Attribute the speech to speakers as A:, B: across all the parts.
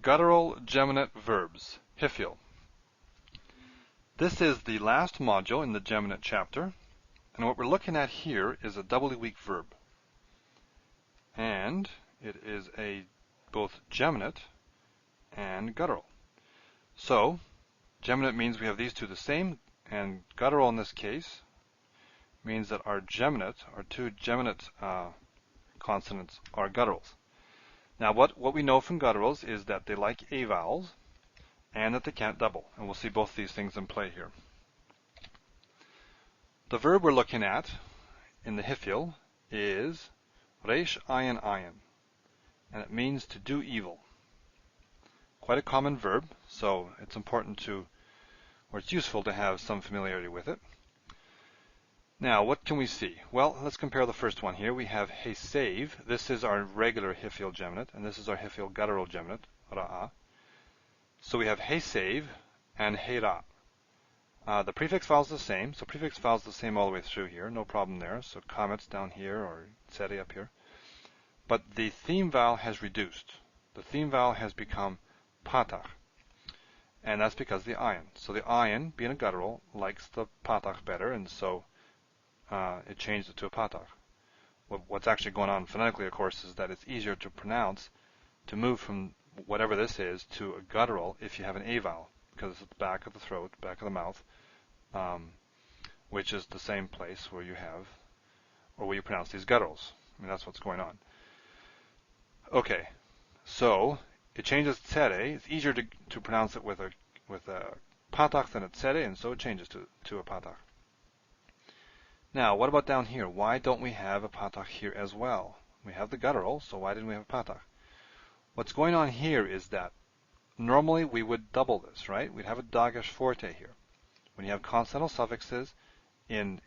A: Guttural Geminate Verbs Hiphil. This is the last module in the Geminate chapter, and what we're looking at here is a doubly weak verb. And it is a both geminate and guttural. So, geminate means we have these two the same, and guttural in this case means that our two geminate consonants are gutturals. Now what we know from gutturals is that they like A vowels and that they can't double, and we'll see both these things in play here. The verb we're looking at in the Hiphil is reish ayin ayin, and it means to do evil. Quite a common verb, so it's important to, or it's useful to have some familiarity with it. Now, what can we see? Well, let's compare the first one here. We have hey save. This is our regular Hiphil geminate, and this is our Hiphil guttural geminate, ra'a. So we have hey save and hey ra. The prefix vowel is the same, so prefix vowel is the same all the way through here, no problem there. So comments down here or tsere up here. But the theme vowel has reduced. The theme vowel has become patach, and that's because of the ayin. So the ayin, being a guttural, likes the patach better, and so it changed it to a patach. What's actually going on phonetically, of course, is that it's easier to pronounce, to move from whatever this is to a guttural if you have an A vowel, because it's at the back of the throat, back of the mouth, which is the same place where you have, or where you pronounce these gutturals. I mean, that's what's going on. Okay, so it changes tsere. It's easier to pronounce it with a patach than a tsere, and so it changes to a patach. Now, what about down here? Why don't we have a patach here as well? We have the guttural, so why didn't we have a patach? What's going on here is that normally we would double this, right? We'd have a dagesh forte here. When you have consonantal suffixes in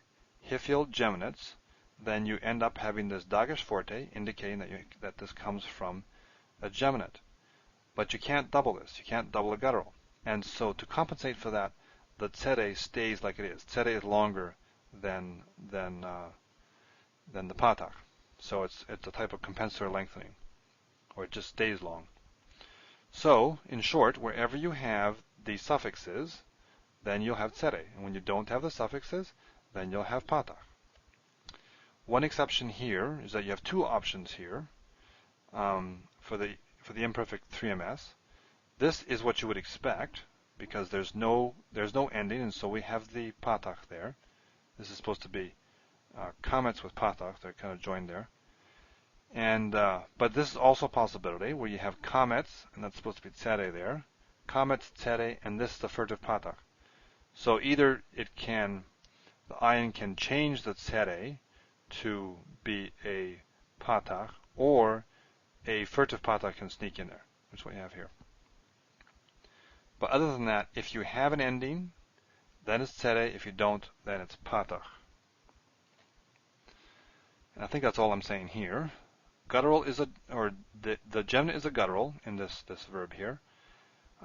A: Hiphil geminates, then you end up having this dagesh forte, indicating that this comes from a geminate. But you can't double this. You can't double a guttural. And so to compensate for that, the tsere stays like it is. Tsere is longer than the patach. So it's a type of compensatory lengthening, or it just stays long. So, in short, wherever you have the suffixes, then you'll have tsere. And when you don't have the suffixes, then you'll have patach. One exception here is that you have two options here for the imperfect 3ms. This is what you would expect because there's no ending, and so we have the patach there. This is supposed to be comments with patach. They're kind of joined there. And but this is also a possibility where you have comments, and that's supposed to be tsere there. Comments, tsere, and this is the furtive patach. So either the ayin can change the tsere to be a patach, or a furtive patach can sneak in there, which is what you have here. But other than that, if you have an ending, then it's tsere. If you don't, then it's patach. And I think that's all I'm saying here. Guttural is the geminate is a guttural in this verb here.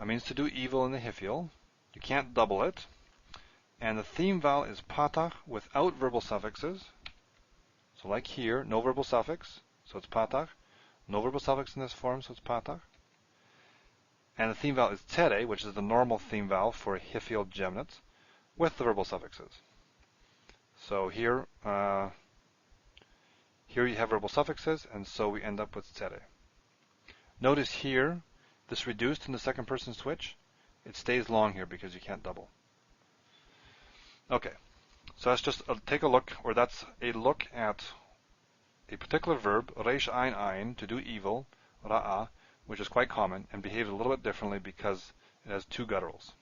A: It means to do evil in the Hiphil. You can't double it. And the theme vowel is patach without verbal suffixes. So like here, no verbal suffix, so it's patach. No verbal suffix in this form, so it's patach. And the theme vowel is tsere, which is the normal theme vowel for Hiphil geminates, with the verbal suffixes. So here you have verbal suffixes, and so we end up with tsere. Notice here, this reduced in the second person switch, it stays long here because you can't double. Okay, so that's just take a look, or that's a look at a particular verb, reish ayin ayin, to do evil, ra'a, which is quite common and behaves a little bit differently because it has two gutturals.